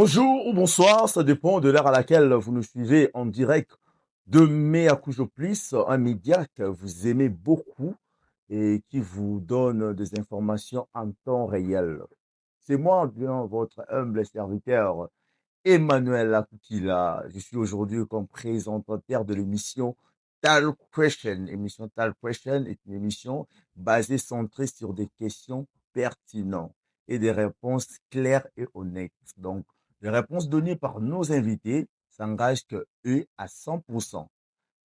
Bonjour ou bonsoir, ça dépend de l'heure à laquelle vous nous suivez en direct de Mea Plus, un média que vous aimez beaucoup et qui vous donne des informations en temps réel. C'est moi, bien votre humble serviteur, Emmanuel Akukila. Je suis aujourd'hui comme présentateur de l'émission Tal Question. L'émission Tal Question est une émission basée, centrée sur des questions pertinentes et des réponses claires et honnêtes. Donc, les réponses données par nos invités s'engagent que eux à 100%.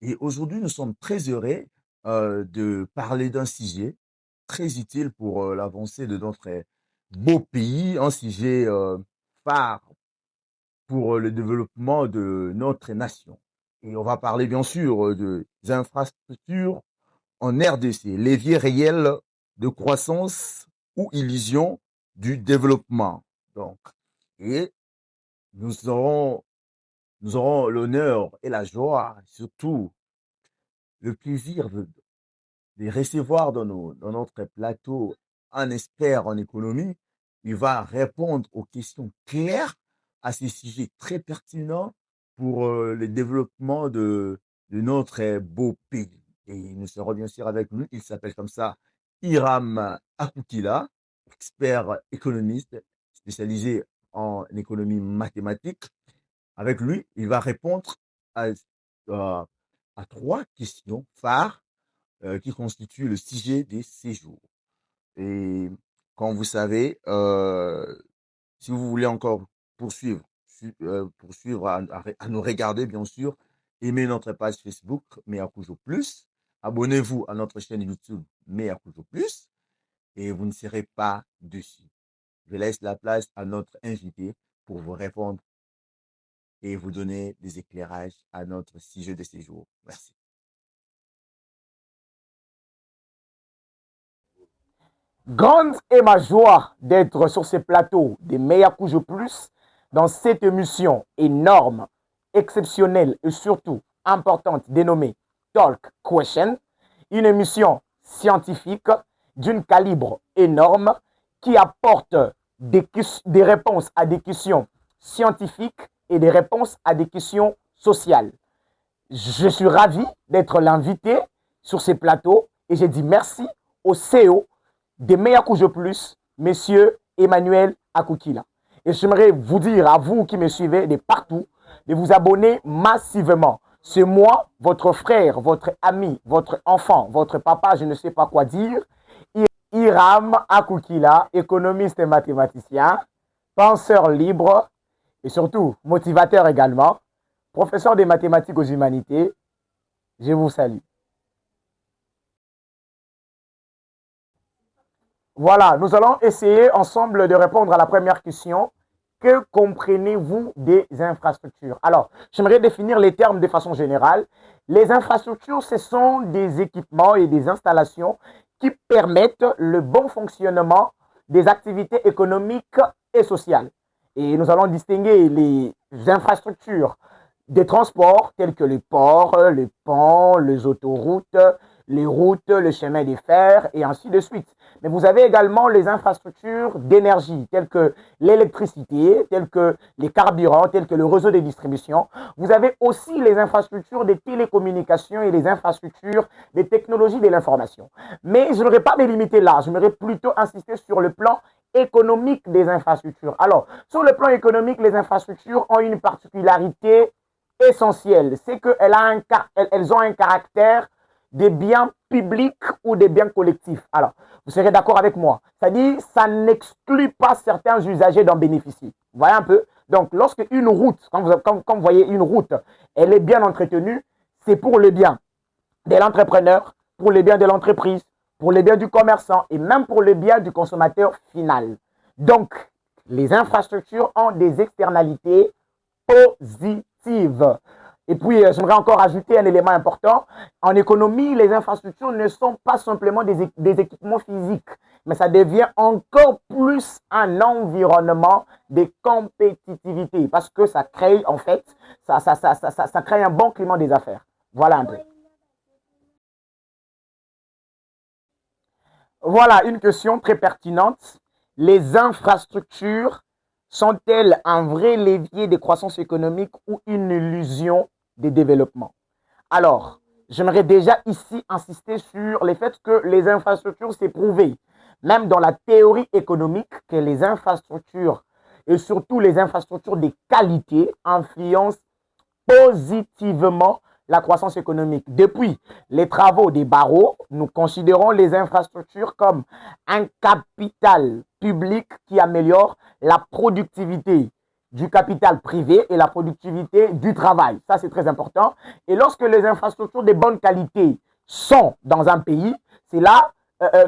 Et aujourd'hui, nous sommes très heureux de parler d'un sujet très utile pour l'avancée de notre beau pays, un sujet phare pour le développement de notre nation. Et on va parler bien sûr des infrastructures en RDC, levier réel de croissance ou illusion du développement. Donc, et nous aurons, nous aurons l'honneur et la joie, surtout le plaisir de recevoir dans notre plateau un expert en économie. Il va répondre aux questions claires à ces sujets très pertinents pour le développement de notre beau pays. Et nous serons bien sûr avec lui. Il s'appelle comme ça Hiram Akukila, expert économiste spécialisé en économie mathématique. Avec lui, il va répondre à, à, à trois questions phares qui constitue le sujet des séjours. Et comme vous savez, si vous voulez encore poursuivre, poursuivre à nous regarder, bien sûr, aimez notre page Facebook Meakujo Plus, abonnez-vous à notre chaîne YouTube Meakujo Plus, et vous ne serez pas dessus. Je laisse la place à notre invité pour vous répondre et vous donner des éclairages à notre sujet de séjour. Merci. Grande est ma joie d'être sur ce plateau des meilleurs coups plus dans cette émission énorme, exceptionnelle et surtout importante dénommée Talk Question, une émission scientifique d'une calibre énorme qui apporte des réponses à des questions scientifiques et des réponses à des questions sociales. Je suis ravi d'être l'invité sur ces plateaux et je dis merci au CEO des meilleurs coups plus, monsieur Emmanuel Akukila. Et j'aimerais vous dire à vous qui me suivez de partout de vous abonner massivement. C'est moi, votre frère, votre ami, votre enfant, votre papa, je ne sais pas quoi dire, Hiram Akukila, économiste et mathématicien, penseur libre et surtout motivateur également, professeur des mathématiques aux humanités. Je vous salue. Voilà, nous allons essayer ensemble de répondre à la première question. Que comprenez-vous des infrastructures? Alors, j'aimerais définir les termes de façon générale. Les infrastructures, ce sont des équipements et des installations qui permettent le bon fonctionnement des activités économiques et sociales. Et nous allons distinguer les infrastructures des transports tels que les ports, les ponts, les autoroutes, les routes, le chemin de fer et ainsi de suite. Mais vous avez également les infrastructures d'énergie telles que l'électricité, telles que les carburants, tels que le réseau de distribution. Vous avez aussi les infrastructures des télécommunications et les infrastructures des technologies de l'information. Mais je n'aurais pas me limiter là, j'aimerais plutôt insister sur le plan économique des infrastructures. Alors, sur le plan économique, les infrastructures ont une particularité essentielle, c'est qu'elles ont un caractère des biens publics ou des biens collectifs. Alors, vous serez d'accord avec moi. C'est-à-dire, ça n'exclut pas certains usagers d'en bénéficier. Vous voyez un peu? Donc, lorsque une route, quand vous voyez une route, elle est bien entretenue, c'est pour le bien de l'entrepreneur, pour le bien de l'entreprise, pour le bien du commerçant et même pour le bien du consommateur final. Donc, les infrastructures ont des externalités positives. Et puis, j'aimerais encore ajouter un élément important. En économie, les infrastructures ne sont pas simplement des équipements physiques, mais ça devient encore plus un environnement de compétitivité parce que ça crée, en fait, ça crée un bon climat des affaires. Voilà un peu. Voilà une question très pertinente. Les infrastructures sont-elles un vrai levier de croissance économique ou une illusion de développement? Alors, j'aimerais déjà ici insister sur le fait que les infrastructures, c'est prouvé, même dans la théorie économique, que les infrastructures, et surtout les infrastructures de qualité, influencent positivement la croissance économique. Depuis les travaux des barreaux, nous considérons les infrastructures comme un capital public qui améliore la productivité du capital privé et la productivité du travail. Ça, c'est très important. Et lorsque les infrastructures de bonne qualité sont dans un pays, c'est là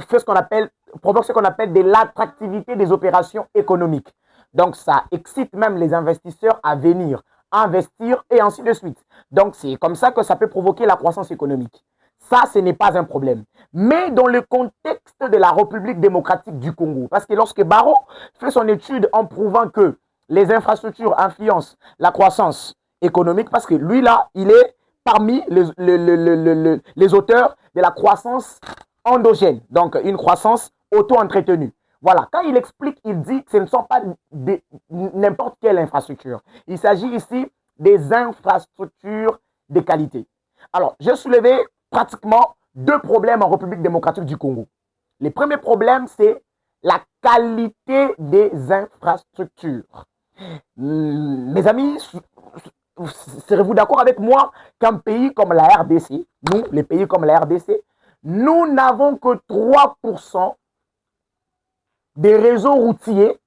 fait ce qu'on appelle, provoque ce qu'on appelle de l'attractivité des opérations économiques. Donc, ça excite même les investisseurs à venir investir et ainsi de suite. Donc, c'est comme ça que ça peut provoquer la croissance économique. Ça, ce n'est pas un problème. Mais dans le contexte de la République démocratique du Congo, parce que lorsque Barreau fait son étude en prouvant que les infrastructures influencent la croissance économique, parce que lui, là, il est parmi les auteurs de la croissance endogène, donc une croissance auto-entretenue. Voilà, quand il explique, il dit que ce ne sont pas n'importe quelle infrastructure. Il s'agit ici des infrastructures de qualité. Alors, j'ai soulevé pratiquement deux problèmes en République démocratique du Congo. Le premier problème, c'est la qualité des infrastructures. Mes amis, serez-vous d'accord avec moi qu'un pays comme la RDC, nous, les pays comme la RDC, nous n'avons que 3% des réseaux routiers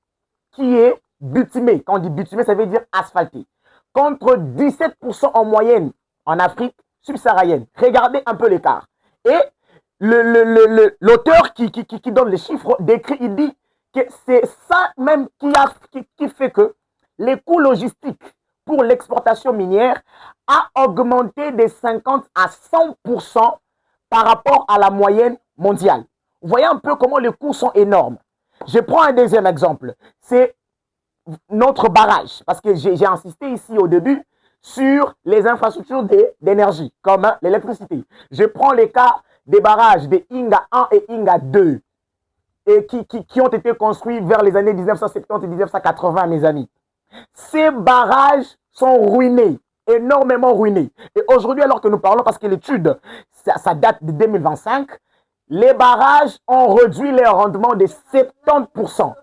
qui est bitumé. Quand on dit bitumé, ça veut dire asphalté. Contre 17% en moyenne en Afrique subsaharienne. Regardez un peu l'écart. Et l'auteur qui donne les chiffres décrit, il dit que c'est ça même qui fait que les coûts logistiques pour l'exportation minière a augmenté de 50 à 100% par rapport à la moyenne mondiale. Vous voyez un peu comment les coûts sont énormes. Je prends un deuxième exemple. C'est notre barrage. Parce que j'ai insisté ici au début sur les infrastructures d'énergie, comme l'électricité. Je prends les cas des barrages de Inga 1 et Inga 2, et qui ont été construits vers les années 1970 et 1980, mes amis. Ces barrages sont ruinés, énormément ruinés. Et aujourd'hui, alors que nous parlons, parce que l'étude, ça date de 2025, les barrages ont réduit leur rendement de 70%.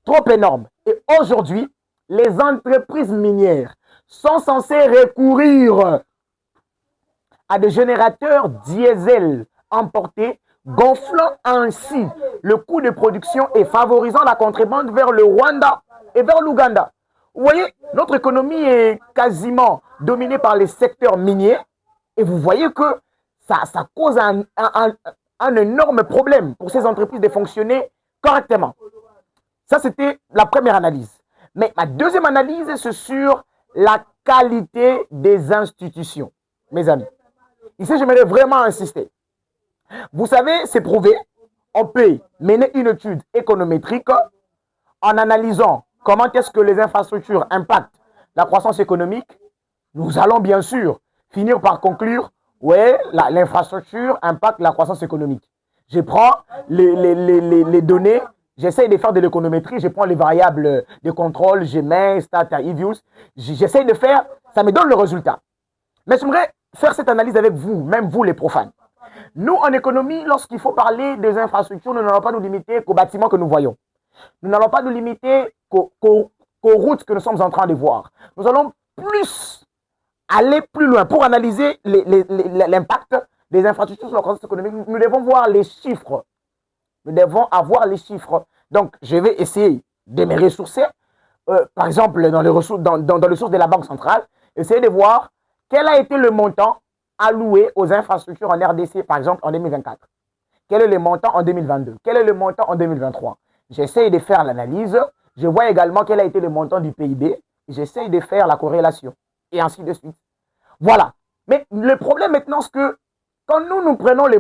Trop énorme. Et aujourd'hui, les entreprises minières sont censées recourir à des générateurs diesel importés, gonflant ainsi le coût de production et favorisant la contrebande vers le Rwanda et vers l'Ouganda. Vous voyez, notre économie est quasiment dominée par les secteurs miniers et vous voyez que ça cause un énorme problème pour ces entreprises de fonctionner correctement. Ça, c'était la première analyse. Mais ma deuxième analyse, c'est sur la qualité des institutions, mes amis. Ici, j'aimerais vraiment insister. Vous savez, c'est prouvé, on peut mener une étude économétrique en analysant comment est-ce que les infrastructures impactent la croissance économique. Nous allons bien sûr finir par conclure, ouais, l'infrastructure impacte la croissance économique. Je prends les données, j'essaie de faire de l'économétrie, je prends les variables de contrôle, je mets stat à eViews, j'essaie de faire, ça me donne le résultat. Mais j'aimerais faire cette analyse avec vous, même vous les profanes. Nous, en économie, lorsqu'il faut parler des infrastructures, nous n'allons pas nous limiter qu'aux bâtiments que nous voyons. Nous n'allons pas nous limiter qu'aux routes que nous sommes en train de voir. Nous allons aller plus loin pour analyser l'impact des infrastructures sur la croissance économique. Nous devons voir les chiffres. Nous devons avoir les chiffres. Donc, je vais essayer de me ressourcer, par exemple, dans les ressources de la Banque centrale, essayer de voir quel a été le montant alloué aux infrastructures en RDC, par exemple, en 2024. Quel est le montant en 2022? Quel est le montant en 2023? J'essaie de faire l'analyse. Je vois également quel a été le montant du PIB. J'essaie de faire la corrélation. Et ainsi de suite. Voilà. Mais le problème maintenant, c'est que quand nous prenons les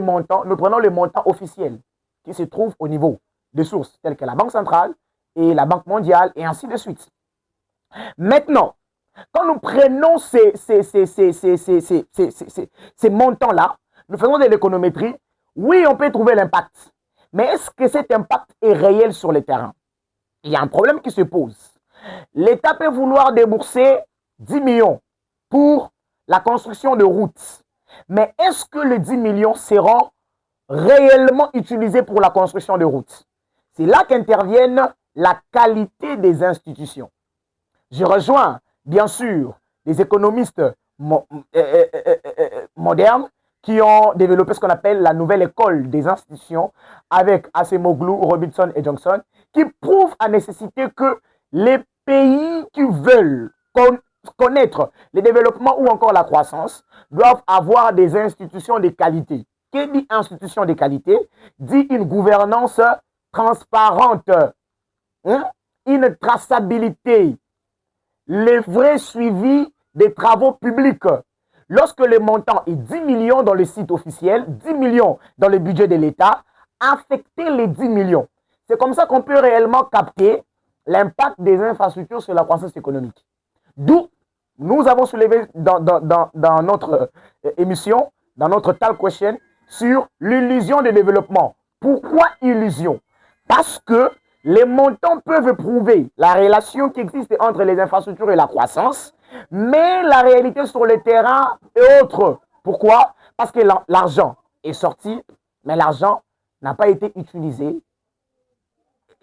montants officiels qui se trouvent au niveau des sources telles que la Banque centrale et la Banque mondiale et ainsi de suite. Maintenant, quand nous prenons ces montants-là, nous faisons de l'économétrie, oui, on peut trouver l'impact. Mais est-ce que cet impact est réel sur le terrain? Il y a un problème qui se pose. L'État peut vouloir débourser 10 millions pour la construction de routes. Mais est-ce que les 10 millions seront réellement utilisés pour la construction de routes? C'est là qu'intervienne la qualité des institutions. Je rejoins, bien sûr, les économistes modernes qui ont développé ce qu'on appelle la nouvelle école des institutions avec Acemoglu, Robinson et Johnson, qui prouvent à nécessité que les pays qui veulent connaître le développement ou encore la croissance doivent avoir des institutions de qualité. Qui dit institution de qualité dit une gouvernance transparente, une traçabilité, le vrai suivi des travaux publics. Lorsque le montant est 10 millions dans le site officiel, 10 millions dans le budget de l'État, affecter les 10 millions. C'est comme ça qu'on peut réellement capter l'impact des infrastructures sur la croissance économique. D'où nous avons soulevé dans notre émission, dans notre Tal Question, sur l'illusion de développement. Pourquoi illusion? Parce que les montants peuvent prouver la relation qui existe entre les infrastructures et la croissance, mais la réalité sur le terrain est autre. Pourquoi? Parce que l'argent est sorti, mais l'argent n'a pas été utilisé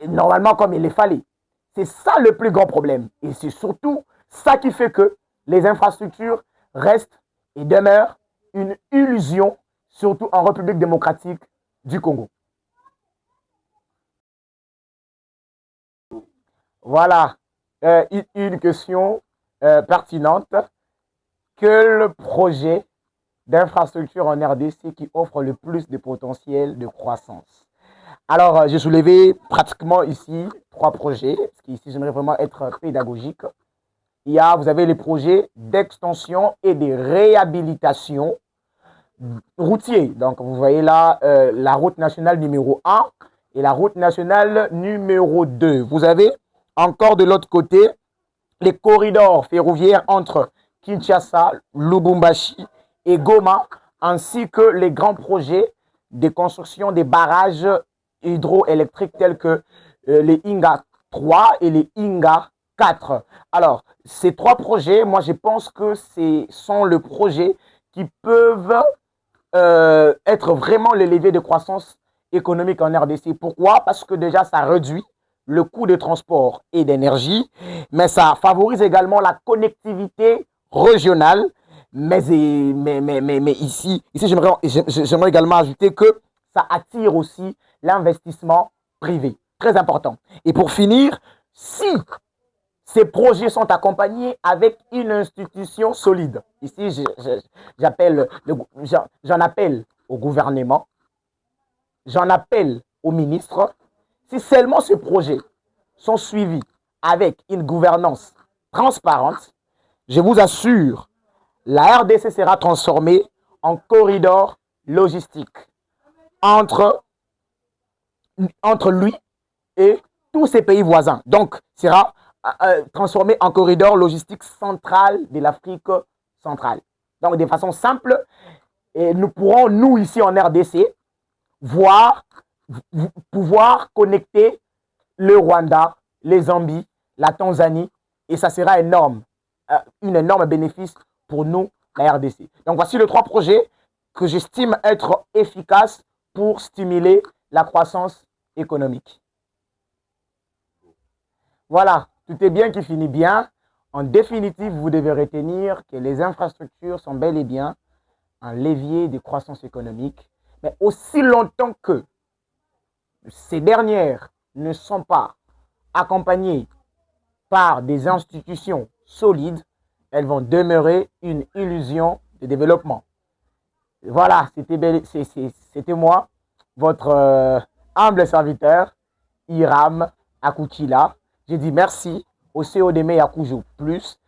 normalement comme il le fallait. C'est ça le plus grand problème. Et c'est surtout ça qui fait que les infrastructures restent et demeurent une illusion, surtout en République démocratique du Congo. Voilà une question pertinente. Quel projet d'infrastructure en RDC qui offre le plus de potentiel de croissance? Alors, j'ai soulevé pratiquement ici 3 projets, parce qu'ici, j'aimerais vraiment être pédagogique. Vous avez les projets d'extension et de réhabilitation routier. Donc, vous voyez là la route nationale numéro 1 et la route nationale numéro 2. Vous avez encore de l'autre côté les corridors ferroviaires entre Kinshasa, Lubumbashi et Goma, ainsi que les grands projets de construction des barrages hydroélectriques tels que les Inga 3 et les Inga 4. Alors, ces 3 projets, moi je pense que ce sont les projets qui peuvent être vraiment le levier de croissance économique en RDC. Pourquoi? Parce que déjà, ça réduit le coût de transport et d'énergie, mais ça favorise également la connectivité régionale. Mais ici j'aimerais également ajouter que ça attire aussi l'investissement privé. Très important. Et pour finir, si ces projets sont accompagnés avec une institution solide, ici j'en appelle au gouvernement, j'en appelle au ministre. Si seulement ces projets sont suivis avec une gouvernance transparente, je vous assure, la RDC sera transformée en corridor logistique entre lui et tous ses pays voisins. Donc, sera transformé en corridor logistique central de l'Afrique centrale. Donc, de façon simple, nous pourrons, nous ici en RDC, pouvoir connecter le Rwanda, les Zambie, la Tanzanie, et ça sera énorme, un énorme bénéfice pour nous, la RDC. Donc voici les 3 projets que j'estime être efficaces pour stimuler la croissance économique. Voilà, tout est bien qui finit bien. En définitive, vous devez retenir que les infrastructures sont bel et bien un levier de croissance économique, mais aussi longtemps que ces dernières ne sont pas accompagnées par des institutions solides, elles vont demeurer une illusion de développement. Voilà, c'était moi, votre humble serviteur, Hiram Akouchila. J'ai dit merci au CODM Yakujo Plus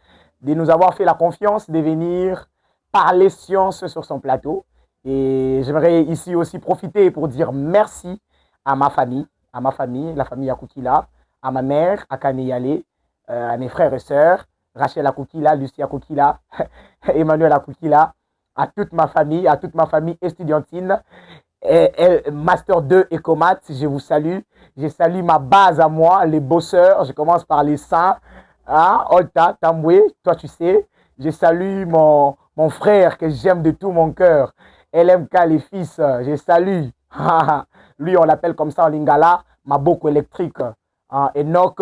de nous avoir fait la confiance de venir parler science sur son plateau. Et j'aimerais ici aussi profiter pour dire merci à ma famille, la famille Akouchila, à ma mère, à Kaneyale, à mes frères et sœurs, Rachel Akouchila, Lucie Akouchila, Emmanuel Akouchila, à toute ma famille estudiantine, Master 2 Ecomat, je vous salue. Je salue ma base à moi, les bosseurs. Je commence par les saints, Ah, Olta, Tamboué, toi tu sais, je salue mon frère que j'aime de tout mon cœur. LMK les fils, je salue. Lui, on l'appelle comme ça en lingala, Maboko électrique. Enoch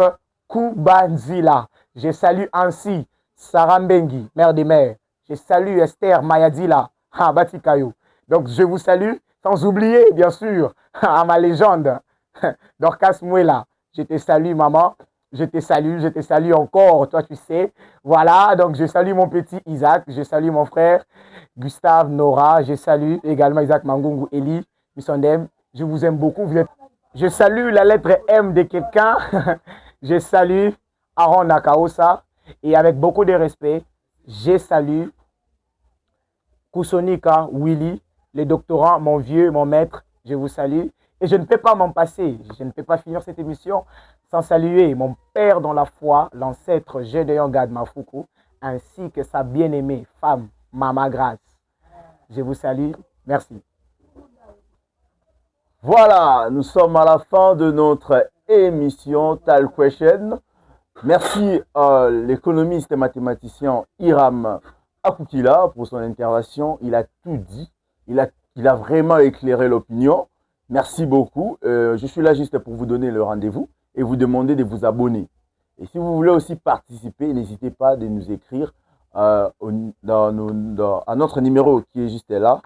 Kubanzila. Je salue ainsi Sarah Mbengi, mère des mères. Je salue Esther Mayadila, Batikayo. Donc je vous salue, sans oublier bien sûr à ma légende, Dorcas Mouela. Je te salue maman, je te salue encore, toi tu sais. Voilà, donc je salue mon petit Isaac, je salue mon frère Gustave Nora, je salue également Isaac Mangungu Eli, Missondem. Je vous aime beaucoup. Je salue la lettre M de quelqu'un. Je salue Aaron Nakaosa. Et avec beaucoup de respect, je salue Kusonika Willy, le doctorant, mon vieux, mon maître. Je vous salue. Et je ne peux pas m'en passer. Je ne peux pas finir cette émission sans saluer mon père dans la foi, l'ancêtre Gédéon Gad Mafuku, ainsi que sa bien-aimée femme, Mama Grace. Je vous salue. Merci. Voilà, nous sommes à la fin de notre émission Tal Question. Merci à l'économiste et mathématicien Hiram Akukila pour son intervention. Il a tout dit. Il a vraiment éclairé l'opinion. Merci beaucoup. Je suis là juste pour vous donner le rendez-vous et vous demander de vous abonner. Et si vous voulez aussi participer, n'hésitez pas de nous écrire à notre numéro qui est juste là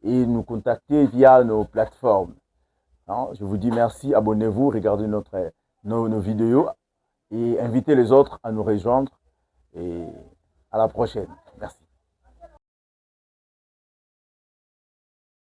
et nous contacter via nos plateformes. Hein, je vous dis merci, abonnez-vous, regardez nos vidéos et invitez les autres à nous rejoindre. Et à la prochaine.